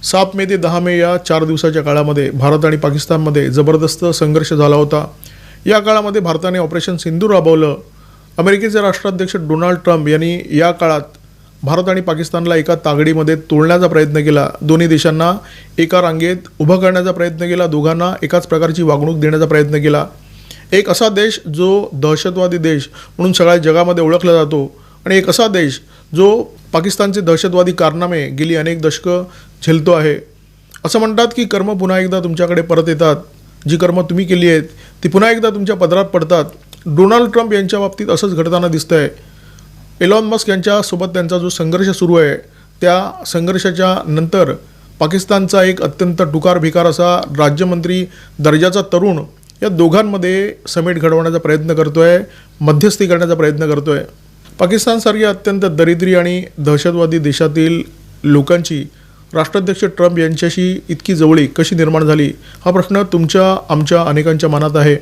7 मे ते 10 मे या 4 दिवसाच्या काळामध्ये भारत आणि पाकिस्तानमध्ये जबरदस्त संघर्ष झाला होता। या काळामध्ये भारताने ऑपरेशन सिंधू राबवलं। अमेरिकेचे राष्ट्राध्यक्ष डोनाल्ड ट्रम्प यांनी या काळात भारत आणि पाकिस्तानला एका तागडीमध्ये तोडण्याचा प्रयत्न केला। दोन्ही देशांना एका रांगेत उभं करण्याचा प्रयत्न केला। दोघांना एकाच प्रकारची वागणूक देण्याचा प्रयत्न केला। एक असा देश जो दहशतवादी देश म्हणून सगळ्या जगामध्ये ओळखला जातो आणि एक असा देश जो पाकिस्तानचे दहशतवादी कारनामे गेली अनेक दशकं झेलतो आहे। असं म्हणतात की कर्म पुन्हा एकदा तुमच्याकडे परत येतात। जी कर्म तुम्ही केली आहेत ती पुन्हा एकदा तुमच्या पदरात पडतात। डोनाल्ड ट्रम्प यांच्या बाबतीत असंच घडताना दिसतंय। एलॉन मस्क यांच्यासोबत त्यांचा जो संघर्ष सुरू आहे त्या संघर्षाच्या नंतर पाकिस्तानचा एक अत्यंत टुकार भिकार असा राज्यमंत्री दर्जाचा तरुण या दोघांमध्ये समेट घडवण्याचा प्रयत्न करतोय, मध्यस्थी करण्याचा प्रयत्न करतोय। पाकिस्तानसारख्या अत्यंत दरिद्री आणि दहशतवादी देशातील लोकांची राष्ट्राध्यक्ष ट्रम्प यांच्याशी इतकी जवळीक कशी निर्माण झाली हा प्रश्न तुमच्या आमच्या अनेकांच्या मनात आहे।